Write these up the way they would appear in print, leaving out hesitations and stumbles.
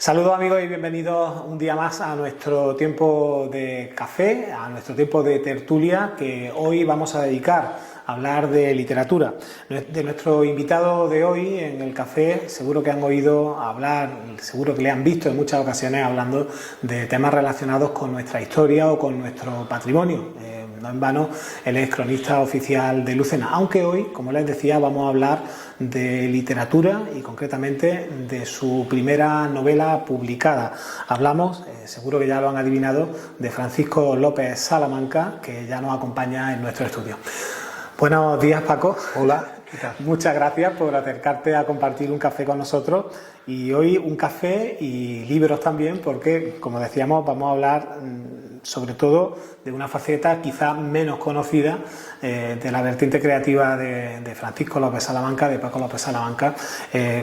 Saludos amigos y bienvenidos un día más a nuestro tiempo de café, a nuestro tiempo de tertulia, que hoy vamos a dedicar a hablar de literatura. De nuestro invitado de hoy en el café, seguro que han oído hablar, seguro que le han visto en muchas ocasiones hablando de temas relacionados con nuestra historia o con nuestro patrimonio. No en vano, él es cronista oficial de Lucena, aunque hoy, como les decía, vamos a hablar de literatura y concretamente de su primera novela publicada. Hablamos, seguro que ya lo han adivinado, de Francisco López Salamanca, que ya nos acompaña en nuestro estudio. Buenos días, Paco. Hola, ¿qué tal? Muchas gracias por acercarte a compartir un café con nosotros, y hoy un café y libros también, porque, como decíamos, vamos a hablar sobre todo de una faceta quizá menos conocida de la vertiente creativa de Francisco López Salamanca, de Paco López Salamanca,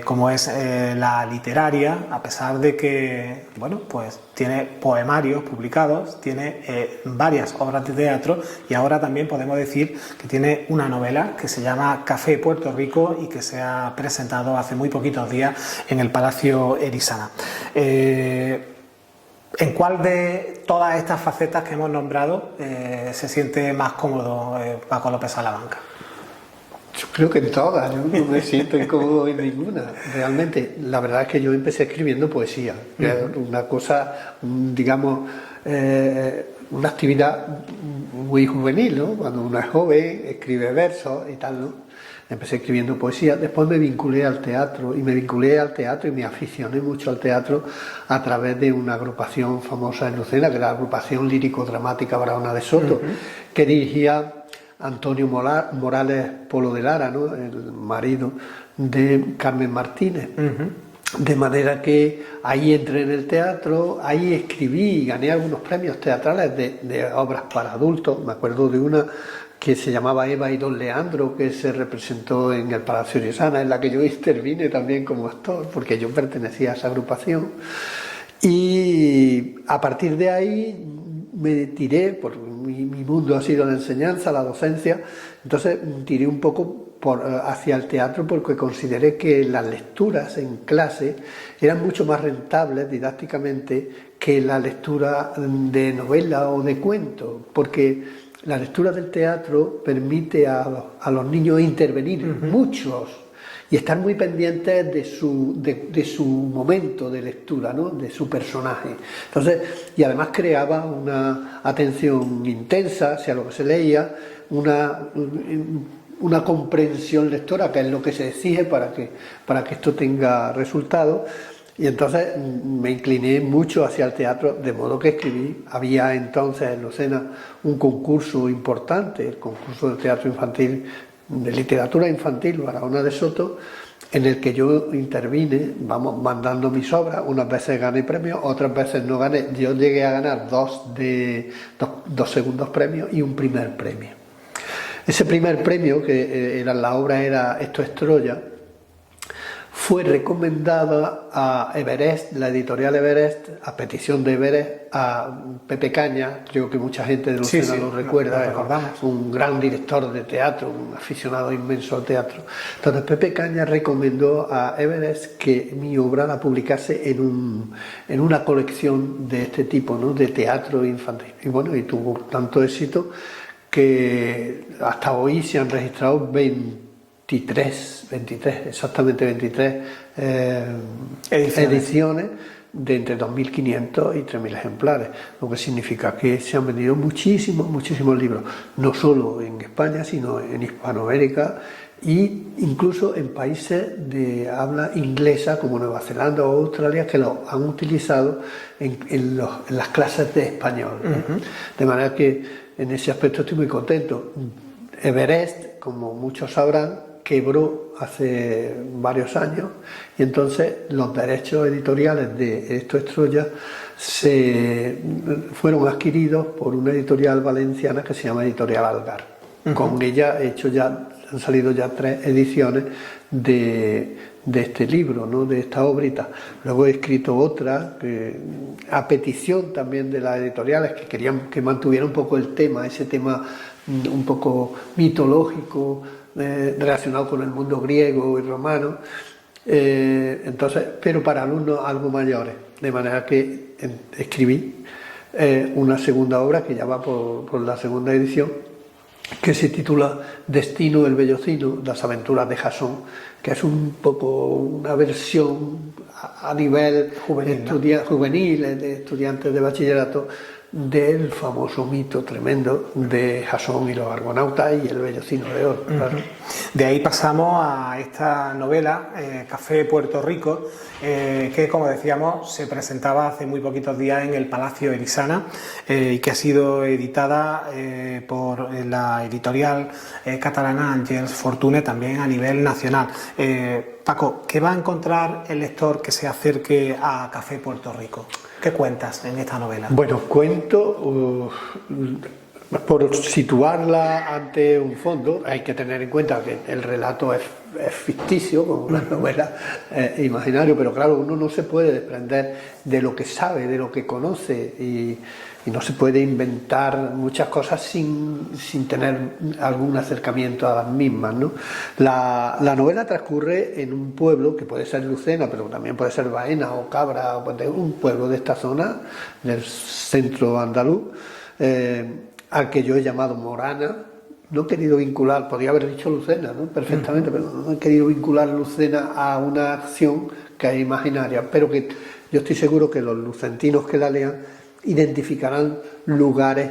como es la literaria, a pesar de que, bueno, pues tiene poemarios publicados, tiene varias obras de teatro y ahora también podemos decir que tiene una novela que se llama Café Puerto Rico y que se ha presentado hace muy poquitos días en el Palacio Erisana. ¿En cuál de todas estas facetas que hemos nombrado se siente más cómodo Paco López Salamanca? Yo creo que en todas, yo no me siento incómodo en ninguna. Realmente, la verdad es que yo empecé escribiendo poesía, una cosa, digamos, una actividad muy juvenil, ¿no? Cuando uno es joven, escribe versos y tal, ¿no? Empecé escribiendo poesía, después me vinculé al teatro y me aficioné mucho al teatro a través de una agrupación famosa en Lucena, que era la agrupación lírico-dramática Barahona de Soto, que dirigía Antonio Morales Polo de Lara, ¿no? El marido de Carmen Martínez. De manera que ahí entré en el teatro, ahí escribí y gané algunos premios teatrales de obras para adultos. Me acuerdo de una que se llamaba Eva y Don Leandro, que se representó en el Palacio Erisana, en la que yo intervine también como actor, porque yo pertenecía a esa agrupación. Y a partir de ahí me tiré, porque mi mundo ha sido la enseñanza, la docencia, entonces tiré un poco hacia el teatro porque consideré que las lecturas en clase eran mucho más rentables didácticamente que la lectura de novela o de cuento, porque la lectura del teatro permite a los niños intervenir, muchos, y estar muy pendientes de su momento de lectura, ¿no? De su personaje. Entonces, y además creaba una atención intensa hacia lo que se leía, una comprensión lectora, que es lo que se exige para que esto tenga resultado. Y entonces me incliné mucho hacia el teatro, de modo que escribí. Había entonces en Lucena un concurso importante, el concurso de teatro infantil, de literatura infantil, Barahona de Soto, en el que yo intervine, vamos, mandando mis obras. Unas veces gané premios, otras veces no gané. Yo llegué a ganar dos segundos premios y un primer premio. Ese primer premio, que la obra era Esto es Troya, fue recomendada a Everest, la editorial Everest, a petición de Everest, a Pepe Cañas. Creo que mucha gente de Lucena lo recuerda, recordamos. Un gran director de teatro, un aficionado inmenso al teatro. Entonces Pepe Cañas recomendó a Everest que mi obra la publicase en una colección de este tipo, ¿no? De teatro infantil. Y bueno, y tuvo tanto éxito que hasta hoy se han registrado 23, exactamente 23 ediciones de entre 2.500 y 3.000 ejemplares, lo que significa que se han vendido muchísimos libros, no solo en España, sino en Hispanoamérica e incluso en países de habla inglesa como Nueva Zelanda o Australia, que lo han utilizado en las clases de español. De manera que en ese aspecto estoy muy contento. Everest, como muchos sabrán, quebró hace varios años y entonces los derechos editoriales de Esto es Troya fueron adquiridos por una editorial valenciana que se llama Editorial Algar. Con ella han salido ya 3 ediciones de este libro, ¿no? De esta obrita. Luego he escrito otra a petición también de las editoriales, que querían que mantuviera un poco ese tema un poco mitológico, relacionado con el mundo griego y romano, Entonces, pero para alumnos algo mayores, de manera que escribí una segunda obra que ya va por la segunda edición, que se titula Destino el Bellocino, las aventuras de Jasón, que es un poco una versión a nivel juvenil, de estudiantes de bachillerato, del famoso mito tremendo de Jasón y los argonautas y el Bellocino de Oro. Claro. De ahí pasamos a esta novela, Café Puerto Rico, que, como decíamos, se presentaba hace muy poquitos días en el Palacio Erisana y que ha sido editada por la editorial catalana Àngels Fortuny, también a nivel nacional. Paco, ¿qué va a encontrar el lector que se acerque a Café Puerto Rico? ¿Qué cuentas en esta novela? Bueno, cuento, por situarla ante un fondo, hay que tener en cuenta que el relato es ficticio, como una novela imaginario, pero claro, uno no se puede desprender de lo que sabe, de lo que conoce, y no se puede inventar muchas cosas sin tener algún acercamiento a las mismas, ¿no? La novela transcurre en un pueblo que puede ser Lucena, pero también puede ser Baena o Cabra, un pueblo de esta zona, del centro andaluz, al que yo he llamado Morana. No he querido vincular, podría haber dicho Lucena, ¿no? Perfectamente, pero no he querido vincular Lucena a una acción que es imaginaria, pero que yo estoy seguro que los lucentinos que la lean identificarán lugares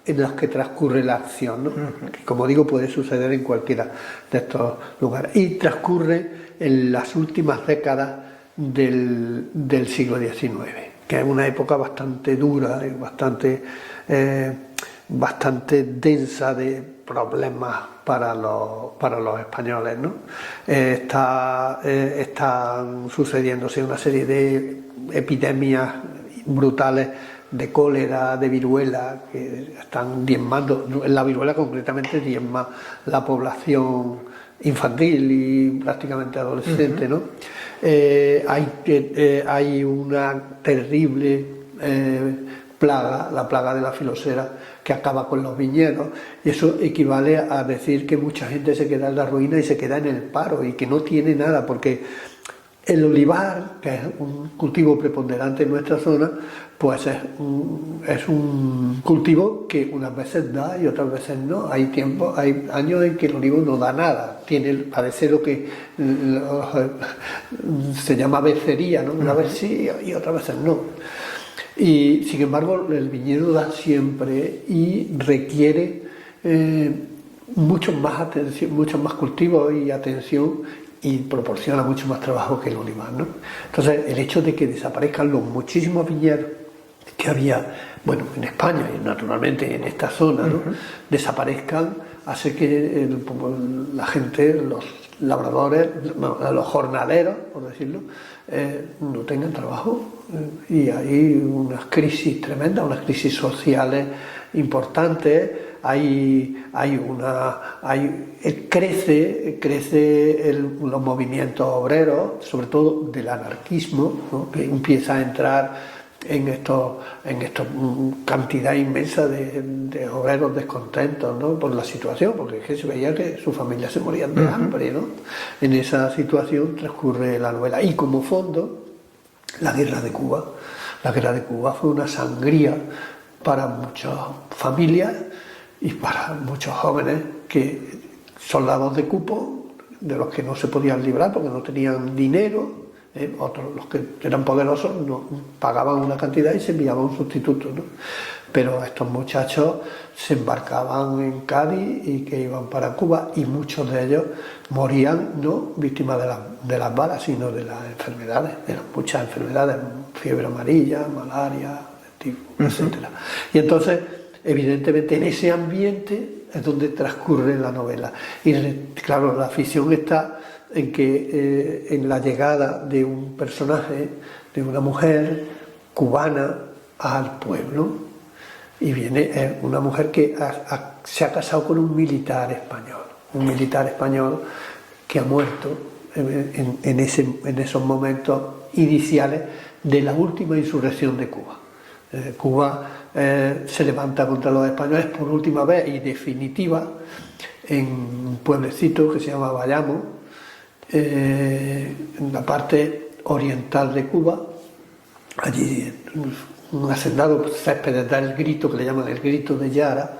en los que transcurre la acción, ¿no? Que, como digo, puede suceder en cualquiera de estos lugares. Y transcurre en las últimas décadas del siglo XIX, que es una época bastante dura y bastante densa de problemas para los españoles, ¿no? Están sucediéndose una serie de epidemias brutales de cólera, de viruela, que están diezmando. La viruela concretamente diezma la población infantil y prácticamente adolescente, ¿no? Hay una terrible plaga, la plaga de la filosera, que acaba con los viñedos, y eso equivale a decir que mucha gente se queda en la ruina y se queda en el paro y que no tiene nada, porque el olivar, que es un cultivo preponderante en nuestra zona, pues es un cultivo que unas veces da y otras veces no. Hay años en que el olivo no da nada, padece lo que se llama becería, ¿no? Una vez sí y otras veces no. Y sin embargo el viñedo da siempre y requiere mucho más cultivos y atención, y proporciona mucho más trabajo que el olivar, ¿no? Entonces, el hecho de que desaparezcan los muchísimos viñedos que había, bueno, en España y naturalmente en esta zona, ¿no? Desaparezcan, hace que la gente, los labradores, los jornaleros, por decirlo, no tengan trabajo, y hay unas crisis tremendas, unas crisis sociales importantes. Crece los movimientos obreros, sobre todo del anarquismo, ¿no? Que empieza a entrar en esto cantidad inmensa de obreros descontentos, ¿no? Por la situación, porque es que se veía que sus familias se morían de hambre, ¿no? En esa situación transcurre la novela. Y como fondo, la guerra de Cuba. La guerra de Cuba fue una sangría para muchas familias y para muchos jóvenes, que soldados de cupo, de los que no se podían librar porque no tenían dinero. Otros, los que eran poderosos, no pagaban una cantidad y se enviaba un sustituto, ¿no? Pero estos muchachos se embarcaban en Cádiz y que iban para Cuba, y muchos de ellos morían no víctimas de las balas, sino de las enfermedades, de las muchas enfermedades, fiebre amarilla, malaria, tifus, etc. Y entonces, evidentemente, en ese ambiente es donde transcurre la novela. Y claro, la ficción está en que en la llegada de un personaje, de una mujer cubana al pueblo, y viene una mujer que se ha casado con un militar español que ha muerto en esos momentos iniciales de la última insurrección de Cuba. Cuba se levanta contra los españoles por última vez y definitiva en un pueblecito que se llama Bayamo, en la parte oriental de Cuba, allí un hacendado césped da el grito, que le llaman el grito de Yara,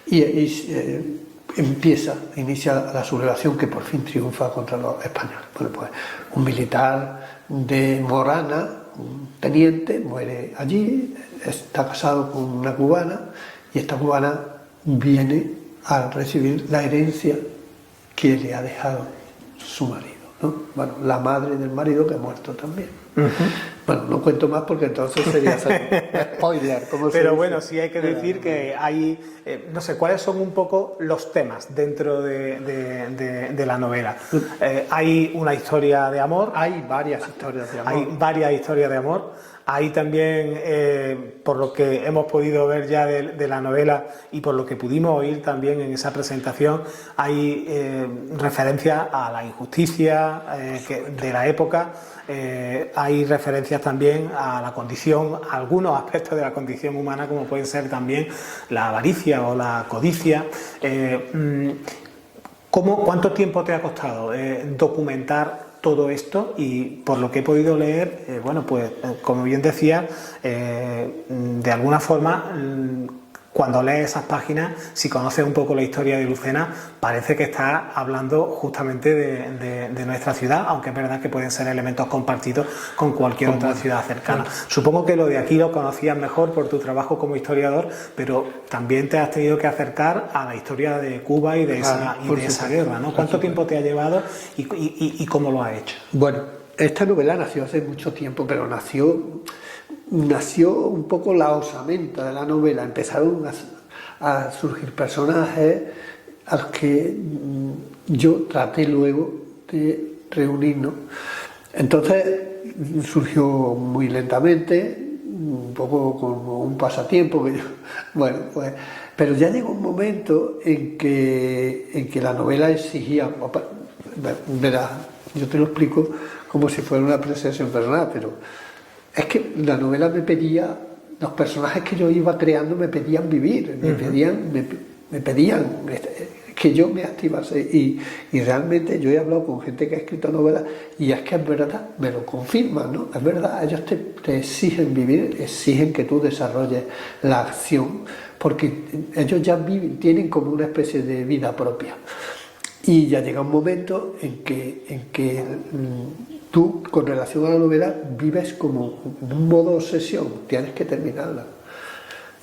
y inicia la sublevación que por fin triunfa contra los españoles. Bueno, pues un militar de Morana, un teniente, muere allí, está casado con una cubana, y esta cubana viene a recibir la herencia que le ha dejado su marido, ¿no? Bueno, la madre del marido, que ha muerto también. Bueno, no cuento más porque entonces sería hacer spoiler. Pero bueno, sí hay que decir que hay, no sé, ¿cuáles son un poco los temas dentro de la novela? Hay una historia de amor. Hay varias historias de amor. Hay varias historias de amor. Hay también, por lo que hemos podido ver ya de la novela y por lo que pudimos oír también en esa presentación, hay referencias a la injusticia de la época. Hay referencias también a la condición, a algunos aspectos de la condición humana, como pueden ser también la avaricia o la codicia. ¿Cuánto tiempo te ha costado documentar todo esto? Y por lo que he podido leer, bueno, pues como bien decía, de alguna forma, cuando lees esas páginas, si conoces un poco la historia de Lucena, parece que estás hablando justamente de nuestra ciudad, aunque es verdad que pueden ser elementos compartidos con cualquier otra ciudad cercana. Supongo que lo de aquí lo conocías mejor por tu trabajo como historiador, pero también te has tenido que acercar a la historia de Cuba y de esa guerra, ¿no? ¿Cuánto tiempo te ha llevado y cómo lo has hecho? Bueno, esta novela nació hace mucho tiempo, pero nació un poco la osamenta de la novela. Empezaron a surgir personajes a los que yo traté luego de reunirnos. Entonces surgió muy lentamente, un poco como un pasatiempo que yo, bueno, pues, pero ya llegó un momento en que la novela exigía, verás, yo te lo explico como si fuera una apreciación personal, pero es que la novela me pedía, los personajes que yo iba creando me pedían vivir, me pedían que yo me activase, y realmente yo he hablado con gente que ha escrito novelas y es que es verdad, me lo confirman, ¿no? Es verdad, ellos te exigen vivir, exigen que tú desarrolles la acción, porque ellos ya viven, tienen como una especie de vida propia. Y ya llega un momento en que tú, con relación a la novela, vives como un modo obsesión, tienes que terminarla.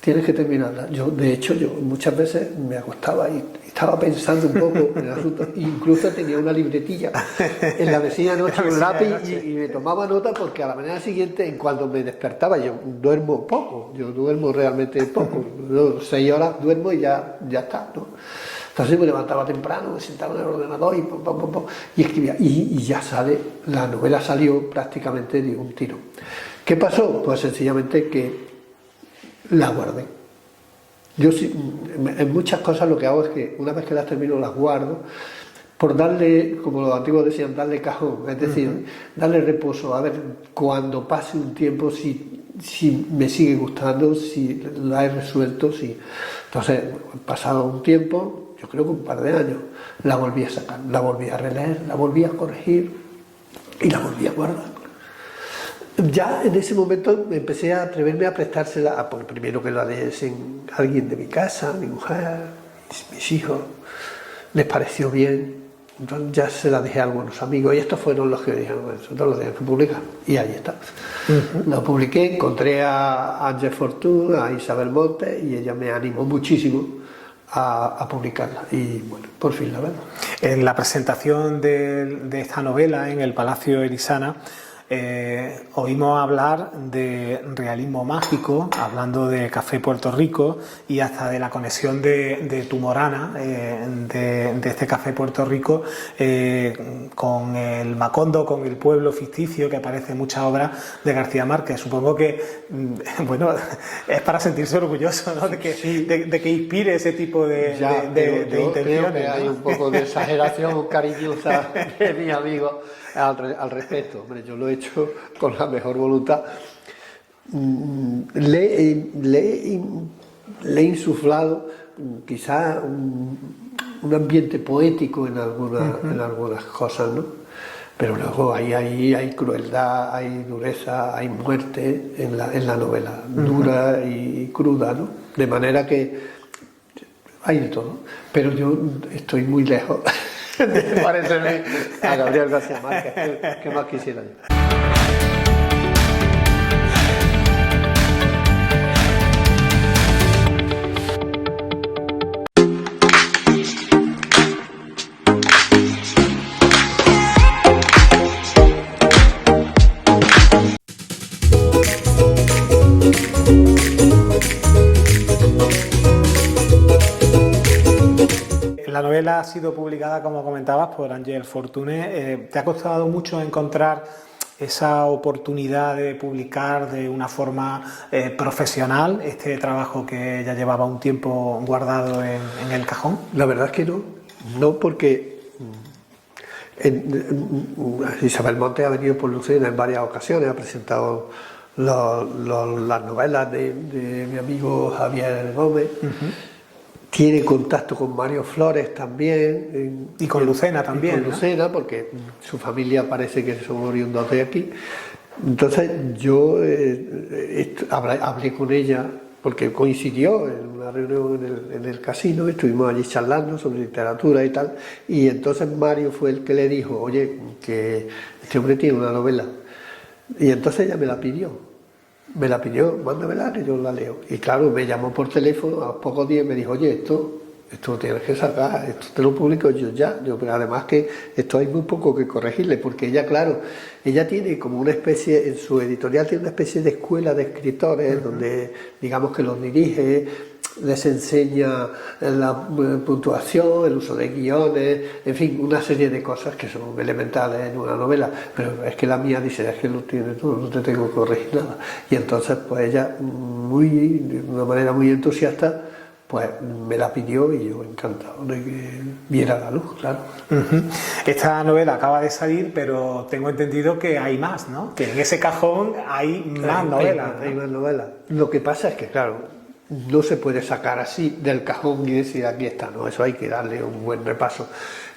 De hecho, yo muchas veces me acostaba y estaba pensando un poco en el asunto, incluso tenía una libretilla en la vecina noche, un lápiz, y me tomaba nota, porque a la mañana siguiente, en cuanto me despertaba, yo duermo poco, yo duermo realmente poco, 6 horas duermo y ya está, ¿no? Entonces me levantaba temprano, me sentaba en el ordenador y escribía. Y ya sale, la novela salió prácticamente de un tiro. ¿Qué pasó? Pues sencillamente que la guardé. Yo en muchas cosas lo que hago es que una vez que las termino las guardo, por darle, como los antiguos decían, darle cajón, es decir, darle reposo, a ver cuando pase un tiempo si me sigue gustando, si la he resuelto, si. Entonces, pasado un tiempo, yo creo que un par de años, la volví a sacar, la volví a releer, la volví a corregir y la volví a guardar. Ya en ese momento me empecé a atreverme a prestársela, primero que la leyesen alguien de mi casa, mi mujer, mis hijos, les pareció bien, entonces ya se la dejé a algunos amigos, y estos fueron los que dijeron, nosotros lo tenemos que publicar, y ahí está. Lo publiqué, encontré a Ángel Fortuna, a Isabel Montes, y ella me animó muchísimo a publicarla, y bueno, por fin la vemos. En la presentación de esta novela en el Palacio Erisana, oímos hablar de realismo mágico, hablando de Café Puerto Rico y hasta de la conexión de tu Morana, de este Café Puerto Rico, con el Macondo, con el pueblo ficticio que aparece en muchas obras de García Márquez. Supongo que, bueno, es para sentirse orgulloso, ¿no? de que inspire ese tipo de intenciones. Creo que hay un poco de exageración cariñosa de mi amigo al respecto. Hombre, yo lo he hecho con la mejor voluntad. Le he insuflado quizá un ambiente poético en algunas cosas, ¿no? pero luego hay crueldad, hay dureza, hay muerte en la novela, dura y cruda, ¿no? De manera que hay de todo, pero yo estoy muy lejos de parecerme a Gabriel García Márquez, ¿qué más quisiera yo? La novela ha sido publicada, como comentabas, por Ángel Fortuné. ¿Te ha costado mucho encontrar esa oportunidad de publicar de una forma profesional este trabajo que ya llevaba un tiempo guardado en el cajón? La verdad es que no porque Isabel Montes ha venido por Lucena en varias ocasiones, ha presentado las novelas de mi amigo Javier Gómez. Tiene contacto con Mario Flores también. Y con Lucena también. Y con Lucena, porque su familia parece que son oriundos de aquí. Entonces yo hablé con ella, porque coincidió en una reunión en el casino, estuvimos allí charlando sobre literatura y tal, y entonces Mario fue el que le dijo, oye, que este hombre tiene una novela. Y entonces ella me la pidió, mándamela que yo la leo. Y claro, me llamó por teléfono a los pocos días y me dijo, oye, esto lo tienes que sacar, esto te lo publico yo ya. Pero además que esto hay muy poco que corregirle, porque ella, claro, ella tiene como una especie, en su editorial tiene una especie de escuela de escritores, donde digamos que los dirige, les enseña la puntuación, el uso de guiones, en fin, una serie de cosas que son elementales en una novela, pero es que la mía dice, es que lo tiene todo, no te tengo que corregir nada. Y entonces pues ella, de una manera muy entusiasta, pues me la pidió y yo encantado de que viera la luz, claro. Esta novela acaba de salir, pero tengo entendido que hay más, ¿no? Que en ese cajón hay más novelas. Hay más novelas. Lo que pasa es que, claro, no se puede sacar así del cajón y decir aquí está, no, eso hay que darle un buen repaso.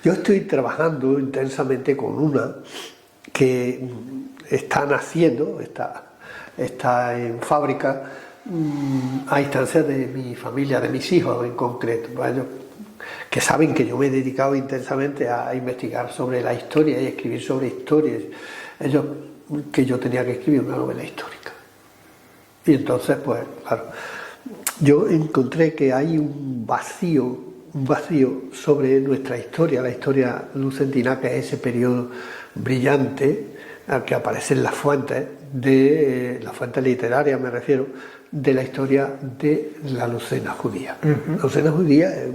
Yo estoy trabajando intensamente con una que está naciendo, está en fábrica, a instancias de mi familia, de mis hijos en concreto, ¿no? Ellos que saben que yo me he dedicado intensamente a investigar sobre la historia y a escribir sobre historias. Ellos que yo tenía que escribir una novela histórica. Y entonces, pues, claro, yo encontré que hay un vacío sobre nuestra historia, la historia lucentina, que es ese periodo brillante al que aparecen las fuentes, las fuentes literarias me refiero, de la historia de la Lucena judía. La Lucena judía es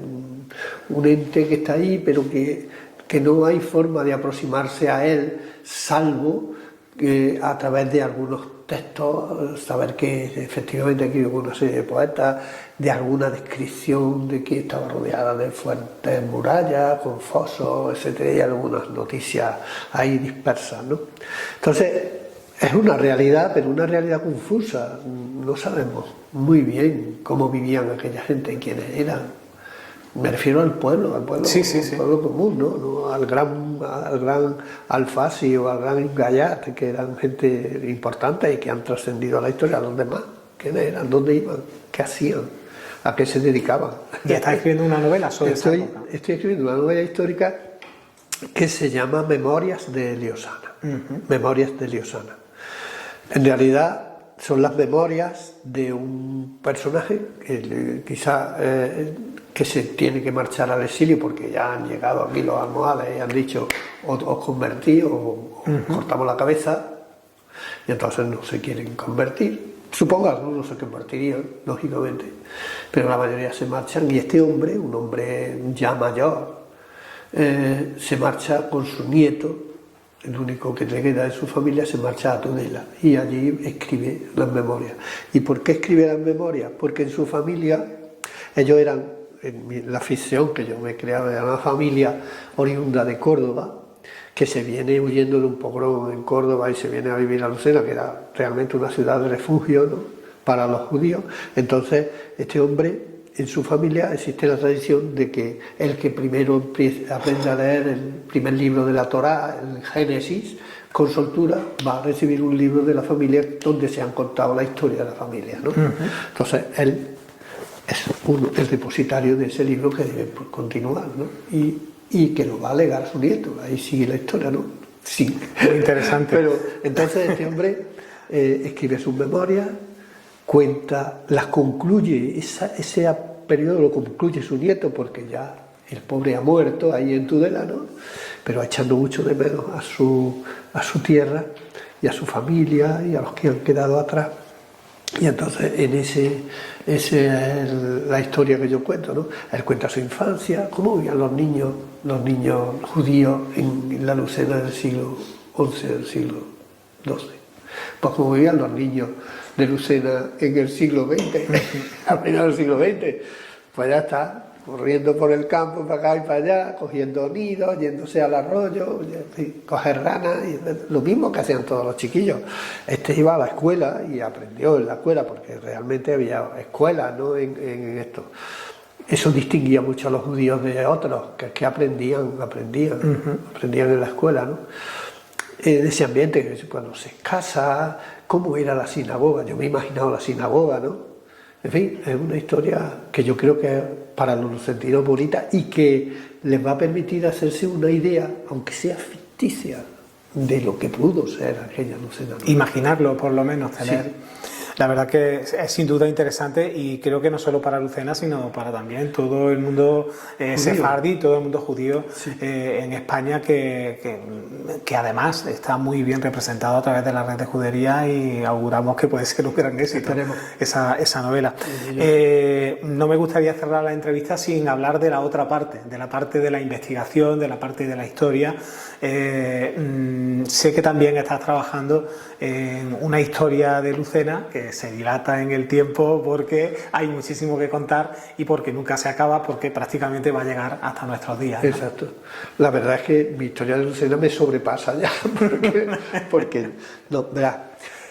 un ente que está ahí, pero que no hay forma de aproximarse a él, salvo a través de algunos textos, saber que efectivamente aquí hubo una serie de poetas, de alguna descripción de que estaba rodeada de fuertes murallas, con fosos, etcétera, y algunas noticias ahí dispersas, ¿no? Entonces, es una realidad, pero una realidad confusa. No sabemos muy bien cómo vivían aquella gente, quiénes eran. Me refiero al pueblo, sí. Pueblo común, ¿no? Al gran Alfasi o al gran Gayat, que eran gente importante y que han trascendido a la historia. A los demás, ¿quiénes eran? ¿Dónde iban? ¿Qué hacían? ¿A qué se dedicaban? ¿Y estás escribiendo una novela sobre esa época? Estoy escribiendo una novela histórica que se llama Memorias de Liosana. Memorias de Liosana. En realidad son las memorias de un personaje que quizá que se tiene que marchar al exilio porque ya han llegado aquí los almohades y han dicho os convertís o cortamos la cabeza, y entonces no se quieren convertir. Supongo que algunos se convertirían, lógicamente, pero la mayoría se marchan, y este hombre, un hombre ya mayor, se marcha con su nieto, el único que le queda de su familia, se marcha a Tudela y allí escribe las memorias. ¿Y por qué escribe las memorias? Porque en su familia, ellos eran, en la ficción que yo me he creado, era una familia oriunda de Córdoba, que se viene huyendo de un pogrom en Córdoba y se viene a vivir a Lucena, que era realmente una ciudad de refugio, ¿no?, para los judíos. Entonces este hombre en su familia existe la tradición de que el que primero aprende a leer el primer libro de la Torá, el Génesis, con soltura, va a recibir un libro de la familia donde se han contado la historia de la familia, ¿no? Entonces, él es el depositario de ese libro que debe continuar, ¿no? Y que lo va a legar a su nieto. Ahí sigue la historia, ¿no? Sí. Muy interesante. Pero entonces este hombre escribe sus memorias, cuenta, las concluye, ese periodo lo concluye su nieto porque ya el pobre ha muerto ahí en Tudela, ¿no? Pero echando mucho de menos a su tierra y a su familia y a los que han quedado atrás. Y entonces esa es la historia que yo cuento, ¿no? Él cuenta su infancia, cómo vivían los niños judíos en la Lucena del siglo XI, del siglo XII. Pues como vivían los niños de Lucena en el siglo XX, a finales del siglo XX, pues ya está, corriendo por el campo para acá y para allá, cogiendo nidos, yéndose al arroyo, coger ranas, y lo mismo que hacían todos los chiquillos. Este iba a la escuela y aprendió en la escuela, porque realmente había escuelas, ¿no? en esto. Eso distinguía mucho a los judíos de otros, que aprendían en la escuela, ¿no? En ese ambiente, cuando se casa, cómo era la sinagoga, yo me he imaginado la sinagoga, ¿no? En fin, es una historia que yo creo que es para los lucentinos bonita y que les va a permitir hacerse una idea, aunque sea ficticia, de lo que pudo ser aquella Lucena, ¿no? Imaginarlo, por lo menos, tener... Sí. La verdad que es sin duda interesante y creo que no solo para Lucena, sino para también todo el mundo sefardí, todo el mundo judío en España, que además está muy bien representado a través de la red de judería y auguramos que puede ser un gran éxito esa novela. No me gustaría cerrar la entrevista sin hablar de la otra parte, de la parte de la investigación, de la parte de la historia. Sé que también estás trabajando en una historia de Lucena que se dilata en el tiempo porque hay muchísimo que contar y porque nunca se acaba, porque prácticamente va a llegar hasta nuestros días, ¿no? Exacto. La verdad es que mi historia de Lucena me sobrepasa ya, porque no, verás,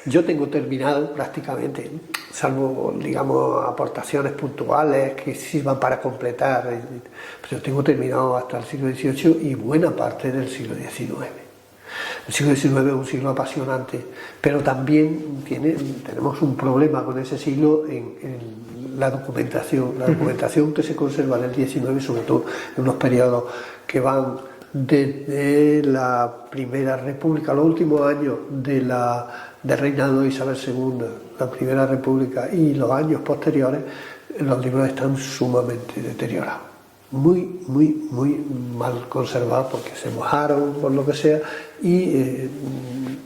yo tengo terminado prácticamente, salvo, digamos, aportaciones puntuales que sirvan para completar, pero tengo terminado hasta el siglo XVIII y buena parte del siglo XIX. El siglo XIX es un siglo apasionante, pero también tenemos un problema con ese siglo en la documentación que se conserva en el XIX, sobre todo en unos periodos que van desde la Primera República, los últimos años del reinado de Isabel II, la Primera República y los años posteriores. Los libros están sumamente deteriorados, muy mal conservados porque se mojaron, por lo que sea, y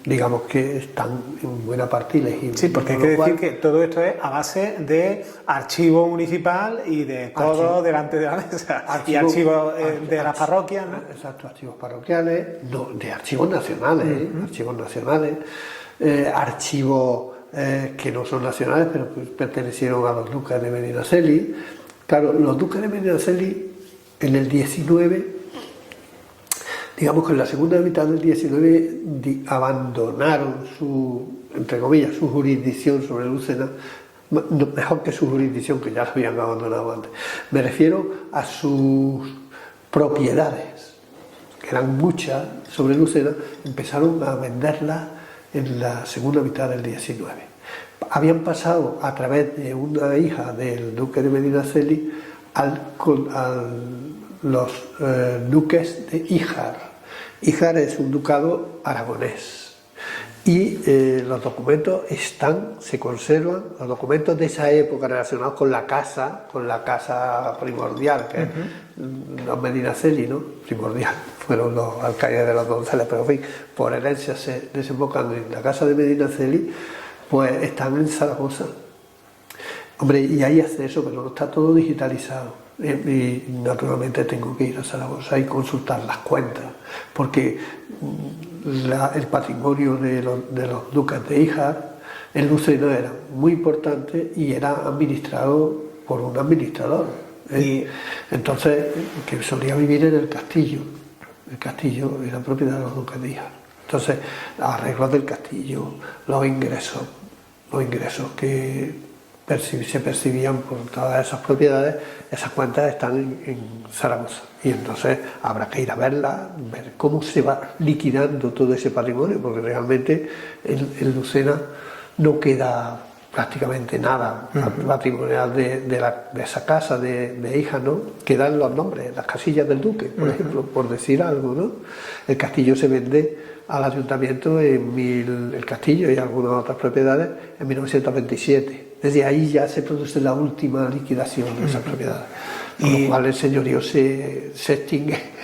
digamos que están en buena parte ilegibles. Sí, porque hay que decir que todo esto es a base de archivo municipal y de codos delante de la mesa, y archivos de las parroquias, ¿no? Exacto, archivos parroquiales, no, de archivos nacionales, archivos que no son nacionales, pero que pertenecieron a los duques de Medinaceli. Claro, los duques de Medinaceli en el 19, digamos que en la segunda mitad del 19 abandonaron entre comillas, su jurisdicción sobre Lucena, mejor que su jurisdicción, que ya la habían abandonado antes. Me refiero a sus propiedades, que eran muchas sobre Lucena, empezaron a venderlas en la segunda mitad del 19. Habían pasado a través de una hija del duque de Medinaceli a los duques de Híjar. Híjar es un ducado aragonés y los documentos se conservan, los documentos de esa época relacionados con la casa primordial, que es los Medinaceli, ¿no? Primordial, fueron los alcaides de los Donceles, pero en fin, por herencia se desembocan en la casa de Medinaceli, pues están en Zaragoza. Hombre, y hay acceso, pero no está todo digitalizado. Y naturalmente tengo que ir a Zaragoza y consultar las cuentas, porque el patrimonio de los duques de Híjar en Lucena era muy importante y era administrado por un administrador. Y entonces, que solía vivir en el castillo. El castillo era propiedad de los duques de Híjar. Entonces, los arreglos del castillo, los ingresos que se percibían por todas esas propiedades, esas cuentas están en Zaragoza. Y entonces habrá que ir a verlas, ver cómo se va liquidando todo ese patrimonio, porque realmente en Lucena no queda prácticamente nada patrimonial de esa casa de hijas, ¿no? Quedan los nombres, las casillas del duque, por ejemplo, por decir algo, ¿no? El castillo se vende al ayuntamiento el castillo y algunas otras propiedades en 1927. Desde ahí ya se produce la última liquidación de esas propiedades, con lo cual el señorío se extingue.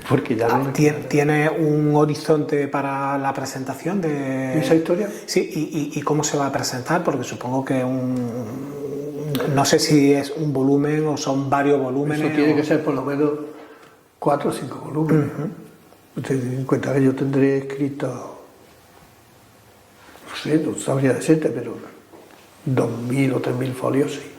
Porque ya no ¿Tiene un horizonte para la presentación de esa historia? Sí, y cómo se va a presentar, porque supongo que no sé si es un volumen o son varios volúmenes. Eso tiene que ser por lo menos 4 o 5 volúmenes. Ten en cuenta que yo tendré escrito, no sé, no sabría decirte, pero 2.000 o 3.000 folios, sí.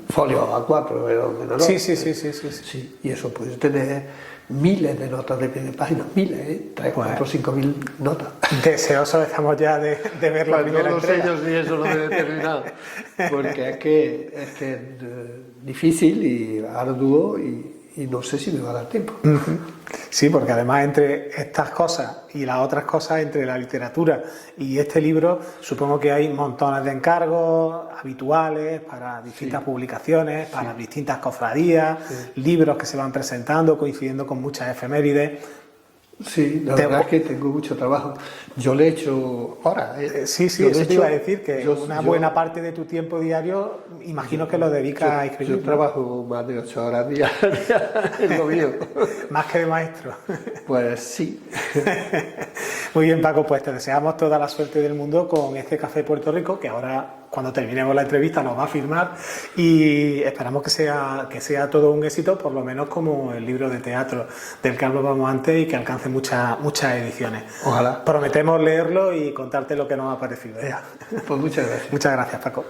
Folios A4, el ordenador. Sí. Y eso puede tener miles de notas de pie de página, miles, 3, 4, 5.000 notas. Deseosos estamos ya de ver la primera entrega. No sé yo si eso lo he determinado, porque es que es difícil y arduo y no sé si me va a dar tiempo. Sí, porque además entre estas cosas y las otras cosas, entre la literatura y este libro, supongo que hay montones de encargos habituales para distintas publicaciones, para distintas cofradías, libros que se van presentando, coincidiendo con muchas efemérides. Sí, la verdad es que tengo mucho trabajo. Yo le he hecho ahora. Sí, eso te iba a decir, que una buena parte de tu tiempo diario, imagino que lo dedicas a escribir. Yo trabajo más de 8 horas diarias en lo mío. Más que de maestro. Pues sí. Muy bien, Paco, pues te deseamos toda la suerte del mundo con este Café Puerto Rico, que ahora, cuando terminemos la entrevista, nos va a firmar, y esperamos que sea todo un éxito, por lo menos como el libro de teatro del que hablábamos antes y que alcance muchas ediciones. Ojalá. Prometemos leerlo y contarte lo que nos ha parecido. Pues muchas gracias. Muchas gracias, Paco.